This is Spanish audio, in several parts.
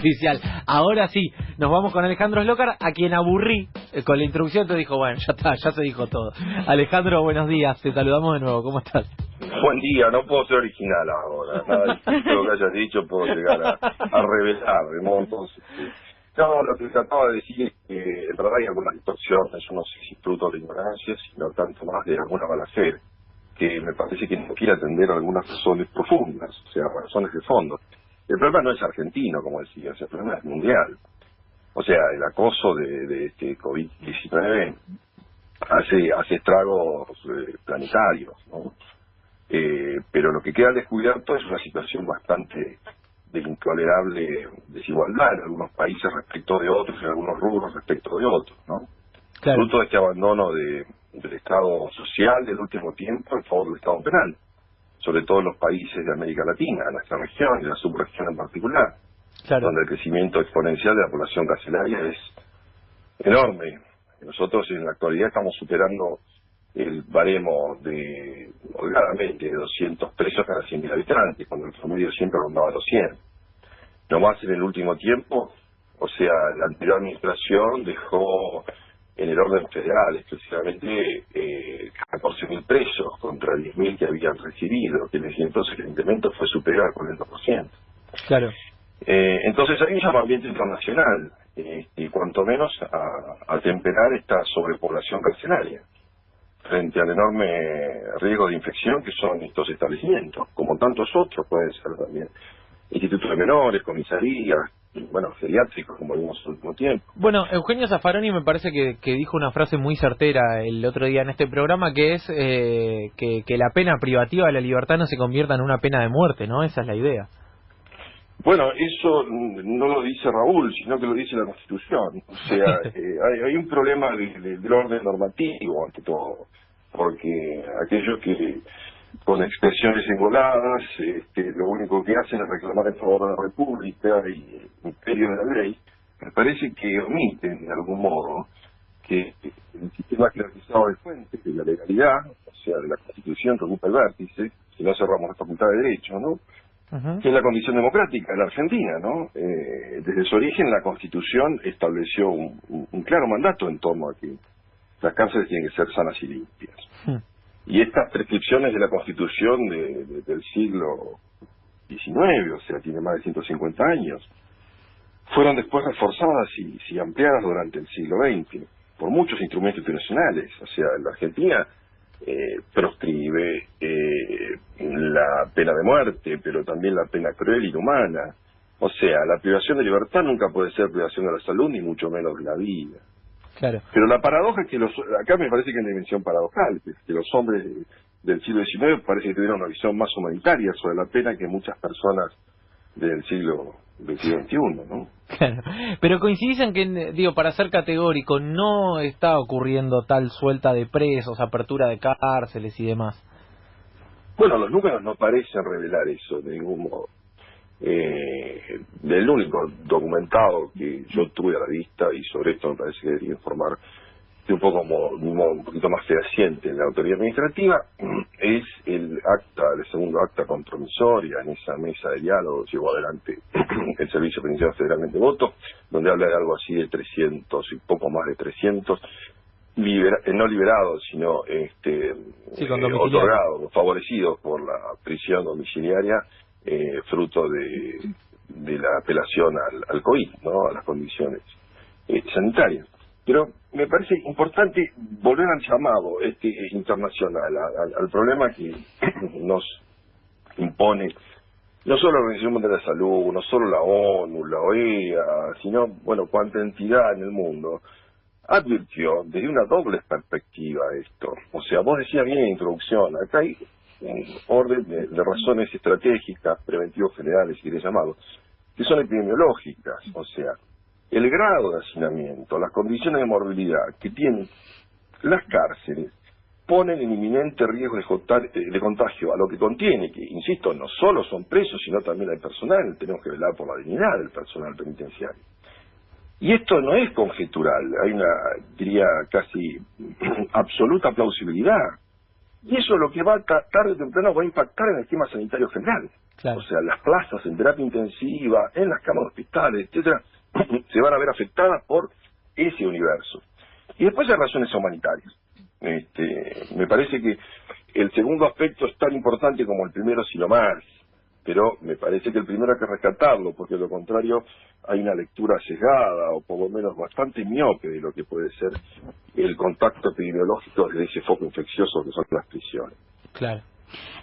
judicial. Ahora sí, nos vamos con Alejandro Slócar, a quien aburrí con la introducción, te dijo, bueno, ya está, ya se dijo todo. Alejandro, buenos días, te saludamos de nuevo, ¿cómo estás? Buen día, no puedo ser original ahora, nada distinto de lo que hayas dicho puedo llegar a revelar, ¿no? Entonces, no, lo que trataba de decir es que en verdad hay algunas distorsiones, yo no sé si fruto de ignorancia, sino tanto más de alguna mala fe, que me parece que no quiere atender algunas razones profundas, o sea, razones de fondo. El problema no es argentino, como decías, el problema es mundial. O sea, el acoso de este COVID-19 hace estragos planetarios, ¿no? Pero lo que queda descubierto es una situación bastante de intolerable desigualdad en algunos países respecto de otros, en algunos rubros respecto de otros, ¿no? Claro. Fruto de este abandono del Estado social del último tiempo en favor del Estado penal, sobre todo en los países de América Latina, nuestra región y la subregión en particular, claro, donde el crecimiento exponencial de la población carcelaria es enorme. Nosotros en la actualidad estamos superando el baremo de, holgadamente, de 200 presos cada 100.000 habitantes, cuando el promedio siempre rondaba los 100. No más en el último tiempo, o sea, la anterior administración dejó en el orden federal exclusivamente 14.000 presos contra 10.000 que habían recibido, que entonces el incremento fue superior al 40%. Claro. Entonces hay un llamamiento internacional, y cuanto menos a temperar esta sobrepoblación carcelaria frente al enorme riesgo de infección que son estos establecimientos, como tantos otros pueden ser también institutos de menores, comisarías, bueno, geriátricos, como vimos en el último tiempo. Bueno, Eugenio Zaffaroni me parece que dijo una frase muy certera el otro día en este programa, que es que la pena privativa de la libertad no se convierta en una pena de muerte, ¿no? Esa es la idea. Bueno, eso no lo dice Raúl, sino que lo dice la Constitución. O sea, hay un problema del orden normativo, ante todo, porque aquellos que con expresiones engoladas lo único que hacen es reclamar en favor de la República y el imperio de la ley, me parece que omiten de algún modo que el sistema jerarquizado de fuentes de la legalidad, o sea, de la Constitución que ocupa el vértice, si no cerramos la facultad de Derecho, ¿no?, que es la condición democrática en la Argentina, ¿no? Desde su origen la Constitución estableció un claro mandato en torno a que las cárceles tienen que ser sanas y limpias. Y estas prescripciones de la Constitución del siglo XIX, o sea, tiene más de 150 años, fueron después reforzadas y ampliadas durante el siglo XX por muchos instrumentos internacionales. O sea, la Argentina proscribe la pena de muerte, pero también la pena cruel e inhumana. O sea, la privación de libertad nunca puede ser privación de la salud, ni mucho menos de la vida. Claro. Pero la paradoja es que acá me parece que hay una dimensión paradojal, que los hombres del siglo XIX parece que tuvieron una visión más humanitaria sobre la pena que muchas personas del siglo XXI, ¿no? Claro. Pero coincidís en que, digo, para ser categórico, no está ocurriendo tal suelta de presos, apertura de cárceles y demás. Bueno, los números no parecen revelar eso de ningún modo. Del único documentado que yo tuve a la vista, y sobre esto me parece que debería informar de un poquito más fehaciente en la autoridad administrativa, es el segundo acta compromisoria. En esa mesa de diálogo llevó adelante el Servicio Penitenciario Federal de Voto, donde habla de algo así de 300 y poco más de 300 no liberados, sino otorgados, favorecidos por la prisión domiciliaria, fruto de la apelación al COVID, ¿no?, a las condiciones sanitarias. Pero me parece importante volver al llamado internacional, al problema que nos impone no solo la Organización Mundial de la Salud, no solo la ONU, la OEA, sino, bueno, cuánta entidad en el mundo advirtió desde una doble perspectiva esto. O sea, vos decías bien en la introducción, acá hay un orden de razones estratégicas, preventivos generales, si querés llamarlo, que son epidemiológicas. O sea, el grado de hacinamiento, las condiciones de morbilidad que tienen las cárceles ponen en inminente riesgo de contagio a lo que contiene, que, insisto, no solo son presos, sino también hay personal. Tenemos que velar por la dignidad del personal penitenciario. Y esto no es conjetural, hay una, diría, casi absoluta plausibilidad. Y eso lo que va tarde o temprano va a impactar en el esquema sanitario general. Claro. O sea, las plazas en terapia intensiva, en las camas de hospitales, etcétera, se van a ver afectadas por ese universo. Y después hay razones humanitarias. Me parece que el segundo aspecto es tan importante como el primero, si no más, pero me parece que el primero hay que rescatarlo, porque de lo contrario hay una lectura sesgada, o por lo menos bastante miope, de lo que puede ser el contacto epidemiológico desde ese foco infeccioso que son las prisiones. Claro.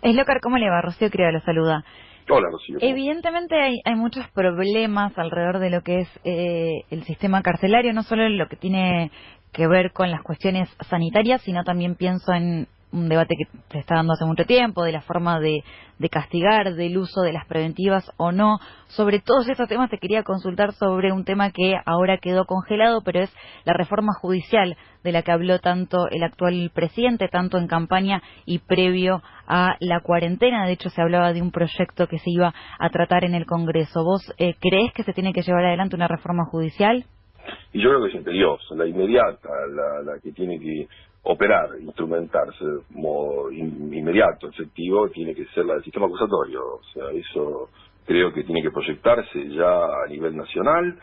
Eslocar, ¿cómo le va? Rocío Criado lo saluda. Hola, Rocío. Evidentemente hay muchos problemas alrededor de lo que es el sistema carcelario, no solo en lo que tiene que ver con las cuestiones sanitarias, sino también pienso en un debate que se está dando hace mucho tiempo, de la forma de castigar, del uso de las preventivas o no. Sobre todos estos temas te quería consultar sobre un tema que ahora quedó congelado, pero es la reforma judicial de la que habló tanto el actual presidente, tanto en campaña y previo a la cuarentena. De hecho, se hablaba de un proyecto que se iba a tratar en el Congreso. ¿Vos creés que se tiene que llevar adelante una reforma judicial? Y yo creo que es imperiosa, la inmediata, la que tiene que operar, instrumentarse de modo inmediato, efectivo, tiene que ser la del sistema acusatorio. O sea, eso creo que tiene que proyectarse ya a nivel nacional,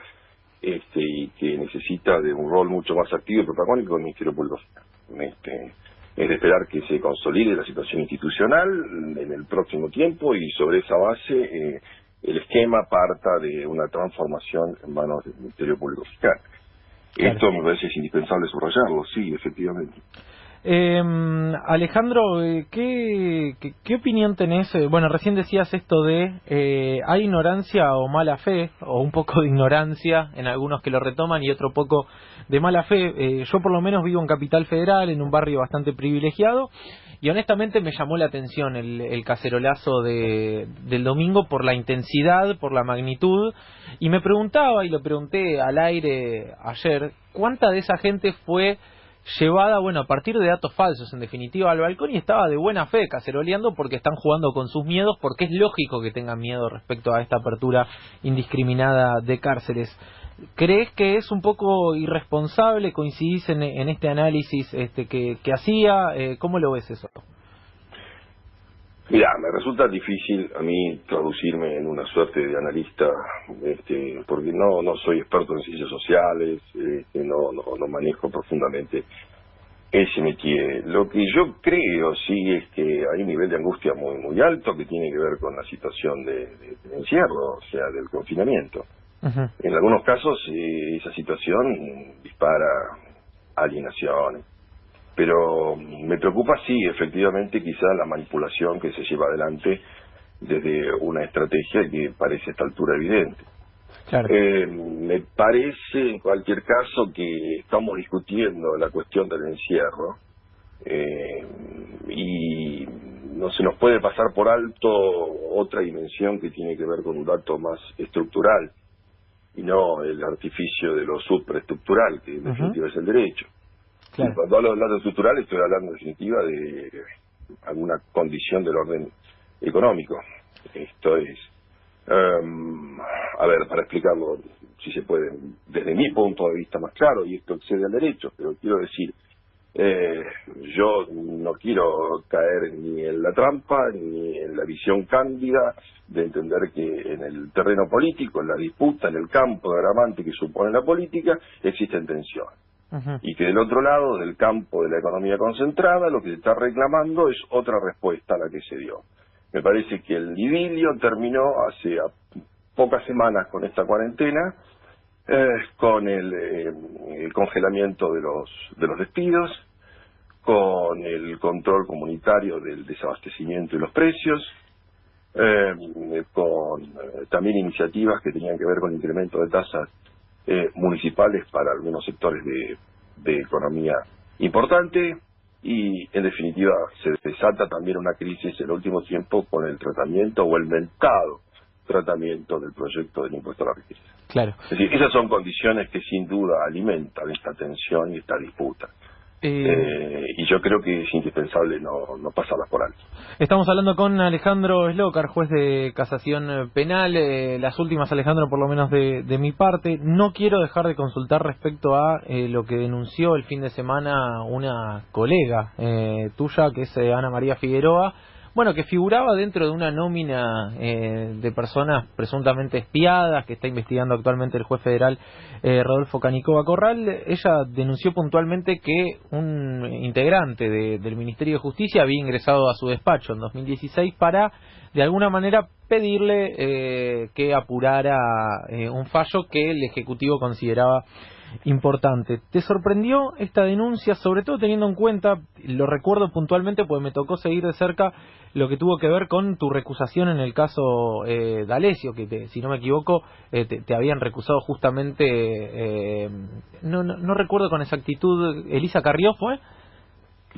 y que necesita de un rol mucho más activo y protagónico del Ministerio Público. Es de esperar que se consolide la situación institucional en el próximo tiempo, y sobre esa base el esquema parta de una transformación en manos del Ministerio Público Fiscal. Claro. Esto me parece es indispensable subrayarlo, sí, efectivamente. Alejandro, ¿qué opinión tenés? Bueno, recién decías esto de ¿hay ignorancia o mala fe? O un poco de ignorancia en algunos que lo retoman y otro poco de mala fe. Yo por lo menos vivo en Capital Federal, en un barrio bastante privilegiado, y honestamente me llamó la atención el cacerolazo del domingo por la intensidad, por la magnitud, y me preguntaba, y lo pregunté al aire ayer, ¿cuánta de esa gente fue llevada, bueno, a partir de datos falsos, en definitiva, al balcón, y estaba de buena fe caceroleando porque están jugando con sus miedos, porque es lógico que tengan miedo respecto a esta apertura indiscriminada de cárceles? ¿Crees que es un poco irresponsable? ¿Coincidís en este análisis que hacía? ¿Cómo lo ves eso? Mira, me resulta difícil a mí traducirme en una suerte de analista, porque no soy experto en ciencias sociales, no manejo profundamente ese métier. Lo que yo creo sí es que hay un nivel de angustia muy alto que tiene que ver con la situación de encierro, o sea, del confinamiento. Uh-huh. En algunos casos esa situación dispara alienaciones. Pero me preocupa, sí, efectivamente, quizá la manipulación que se lleva adelante desde una estrategia que parece a esta altura evidente. Claro. Me parece, en cualquier caso, que estamos discutiendo la cuestión del encierro y no se nos puede pasar por alto otra dimensión que tiene que ver con un dato más estructural y no el artificio de lo supraestructural, que en definitiva es el derecho. Claro. Cuando hablo del dato estructural estoy hablando en definitiva de alguna condición del orden económico. Esto es, a ver, para explicarlo, si se puede, desde mi punto de vista más claro, y esto excede al derecho, pero quiero decir, yo no quiero caer ni en la trampa ni en la visión cándida de entender que en el terreno político, en la disputa, en el campo agravante que supone la política, existen tensiones. Uh-huh. Y que del otro lado, del campo de la economía concentrada, lo que se está reclamando es otra respuesta a la que se dio. Me parece que el idilio terminó hace pocas semanas con esta cuarentena, con el congelamiento de los despidos, con el control comunitario del desabastecimiento y los precios, con también iniciativas que tenían que ver con el incremento de tasas municipales para algunos sectores de economía importante, y en definitiva se desata también una crisis en el último tiempo con el tratamiento o el mentado tratamiento del proyecto del impuesto a la riqueza. Claro. Es decir, esas son condiciones que sin duda alimentan esta tensión y esta disputa. Y yo creo que es indispensable no pasarlas por alto. Estamos hablando con Alejandro Eslocar, juez de casación penal. Las últimas, Alejandro, por lo menos de mi parte. No quiero dejar de consultar respecto a lo que denunció el fin de semana una colega tuya, que es Ana María Figueroa, bueno, que figuraba dentro de una nómina de personas presuntamente espiadas que está investigando actualmente el juez federal Rodolfo Canicova Corral. Ella denunció puntualmente que un integrante del Ministerio de Justicia había ingresado a su despacho en 2016 para, de alguna manera, pedirle que apurara un fallo que el Ejecutivo consideraba importante. ¿Te sorprendió esta denuncia, sobre todo teniendo en cuenta, lo recuerdo puntualmente porque me tocó seguir de cerca lo que tuvo que ver con tu recusación en el caso D'Alessio, que si no me equivoco te habían recusado justamente, no recuerdo con exactitud, Elisa Carrió fue?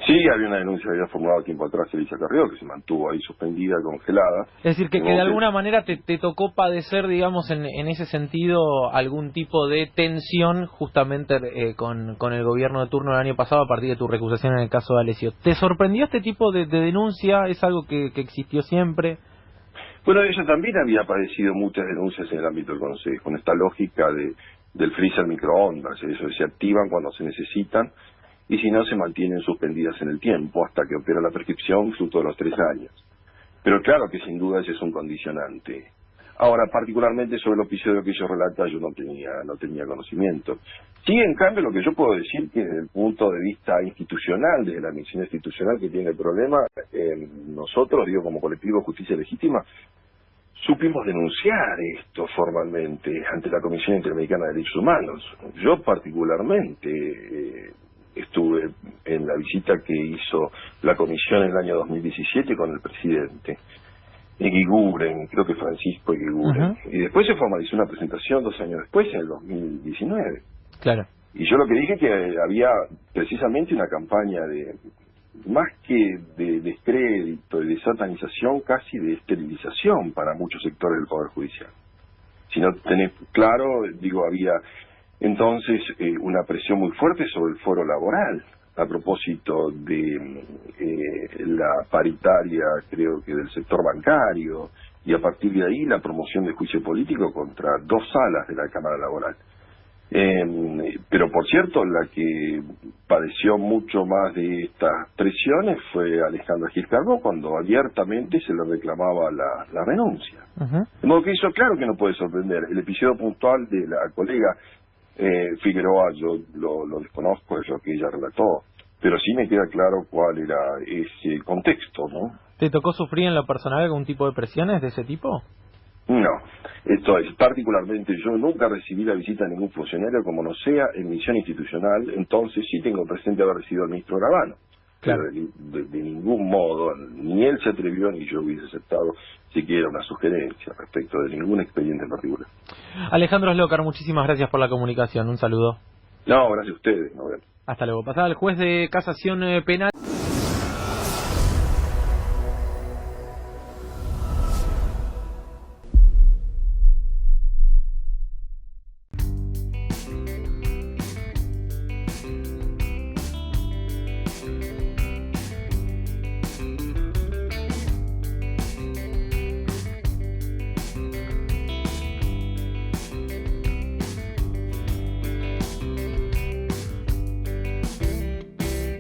Sí, había una denuncia que había formulado tiempo atrás Elisa Carrió, que se mantuvo ahí suspendida, congelada. Es decir, que de alguna manera te tocó padecer, digamos, en ese sentido, algún tipo de tensión justamente con el gobierno de turno del año pasado a partir de tu recusación en el caso de D'Alessio. ¿Te sorprendió este tipo de denuncia? ¿Es algo que existió siempre? Bueno, ella también había padecido muchas denuncias en el ámbito del Consejo, con esta lógica del freezer microondas. Eso se activan cuando se necesitan, y si no, se mantienen suspendidas en el tiempo hasta que opera la prescripción fruto de los 3 años. Pero claro que sin duda ese es un condicionante. Ahora, particularmente sobre el episodio que ella relata, yo no tenía conocimiento. Sí, en cambio, lo que yo puedo decir que desde el punto de vista institucional, desde la misión institucional que tiene el problema, nosotros, digo, como colectivo Justicia Legítima, supimos denunciar esto formalmente ante la Comisión Interamericana de Derechos Humanos. Yo particularmente estuve en la visita que hizo la comisión en el año 2017 con el presidente Eguiguren, creo que Francisco Eguiguren, y después se formalizó una presentación 2 años después, en el 2019. Claro. Y yo lo que dije que había precisamente una campaña de, más que de descrédito y de satanización, casi de esterilización para muchos sectores del Poder Judicial. Si no tenés claro, digo, había entonces una presión muy fuerte sobre el foro laboral, a propósito de la paritaria, creo que del sector bancario, y a partir de ahí la promoción de juicio político contra 2 salas de la Cámara Laboral. Pero por cierto, la que padeció mucho más de estas presiones fue Alejandra Gil Carbó, cuando abiertamente se le reclamaba la renuncia. De modo que eso, claro que no puede sorprender. El episodio puntual de la colega Figueroa, yo lo desconozco, es lo que ella relató, pero sí me queda claro cuál era ese contexto, ¿no? ¿Te tocó sufrir en lo personal algún tipo de presiones de ese tipo? No, esto es, particularmente yo nunca recibí la visita de ningún funcionario, como no sea en misión institucional, entonces sí tengo presente haber recibido al ministro Gravano. Claro. Pero de ningún modo, ni él se atrevió ni yo hubiese aceptado siquiera una sugerencia respecto de ningún expediente en particular. Alejandro Slokar, muchísimas gracias por la comunicación, un saludo. No, gracias a ustedes. Hasta luego. Pasaba el juez de casación penal.